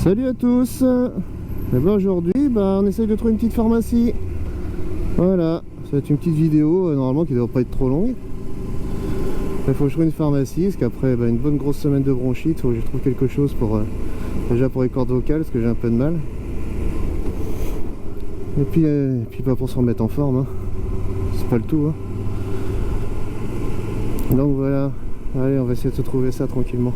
Salut à tous. Et ben aujourd'hui on essaye de trouver une petite pharmacie. Voilà, ça va être une petite vidéo normalement qui ne doit pas être trop longue. Il faut que je trouve une pharmacie parce qu'après une bonne grosse semaine de bronchite, il faut que je trouve quelque chose pour déjà pour les cordes vocales parce que j'ai un peu de mal. Et puis pas pour se remettre en forme, hein. C'est pas le tout, hein. Donc voilà, allez, on va essayer de se trouver ça tranquillement.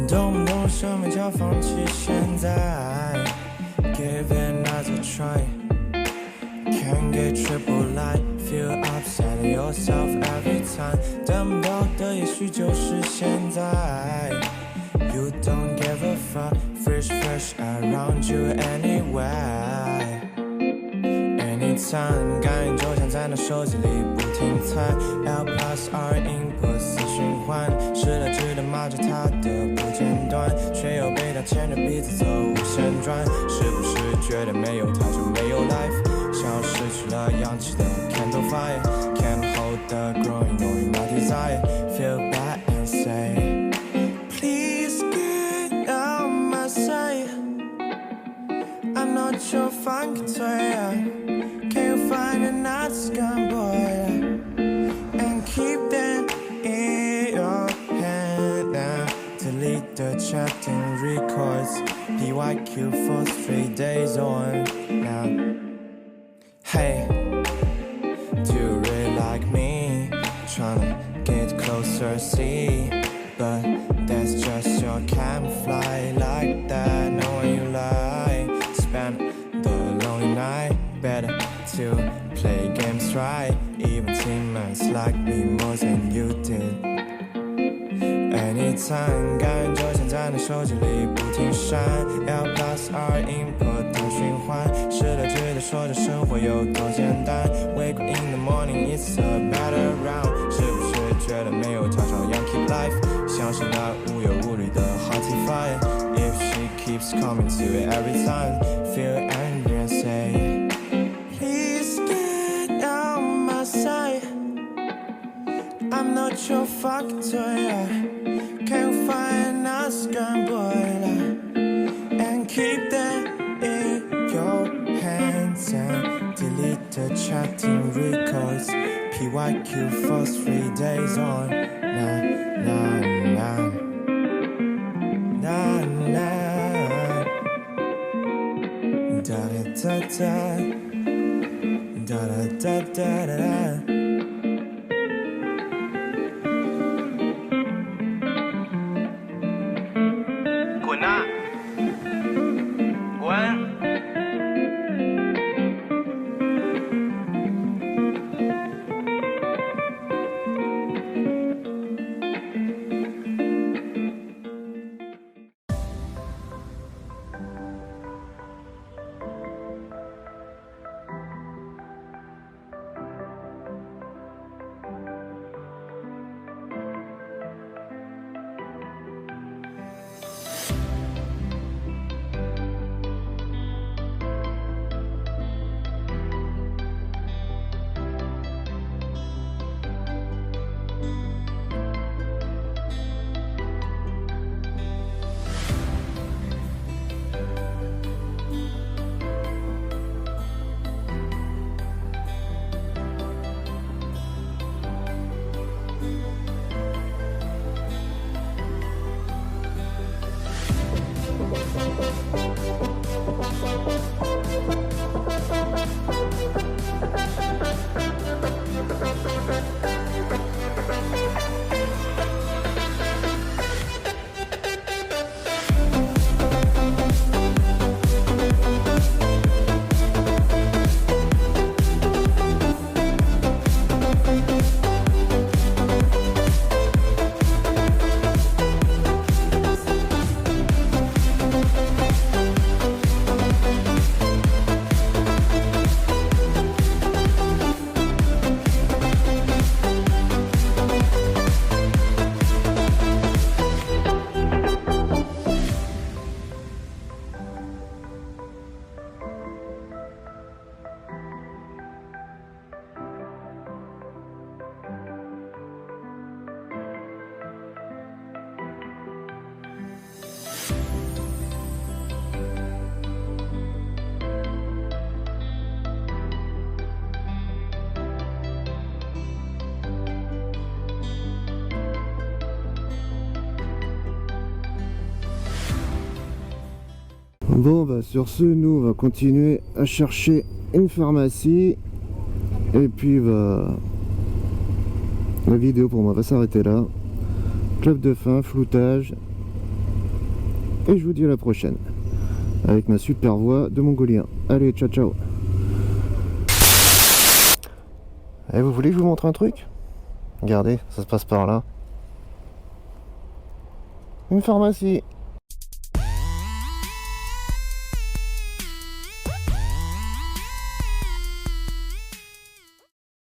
动不动什么叫放弃现在 Give it another try Can't get triple light Feel upset at yourself every time 等不到的也许就是现在 You don't give a fuck Fresh around you anyway Anytime 感应就像在那手机里不停猜 L plus R input 死循环失了智的骂着他的不间断却又被他牵着鼻子走无限转是不是觉得没有他就没有 life 像失去了氧气的 candle fire Can't hold the growing knowing my desire Feel bad and say Please get out my sight I'm not your fun Can you find another scum boy And keep them in your hand now Delete the chatting records PYQ for 3 days on now Hey Do you really like me? Tryna get closer, see But that's just your camouflage Like that, knowing you lie Spend the lonely night Better to play games right Even teammates like me more than you did Anytime 感觉就像在那手机里不停闪 L plus R input 的循环失了智的说着生活有多简单 Wake up in the morning it's a better round 是不是觉得没有他照样 keep life 像是那无忧无虑的 hottie fire If she keeps coming to it every time Feel angry and say Please get out my sight I'm not your fucking toy Can you find a scum boy And keep them in your hands And delete the chatting records PYQ for 3 days on Nah, nah, nah Nah, nah Da da da da Da da da da da滚啊！滚！ Bon bah sur ce, nous on va continuer à chercher une pharmacie. Et puis bah la vidéo pour moi va s'arrêter là. Club de fin, floutage. Et je vous dis à la prochaine. Avec ma super voix de mongolien. Allez, ciao ciao. Et vous voulez que je vous montre un truc? Regardez, ça se passe par là. Une pharmacie.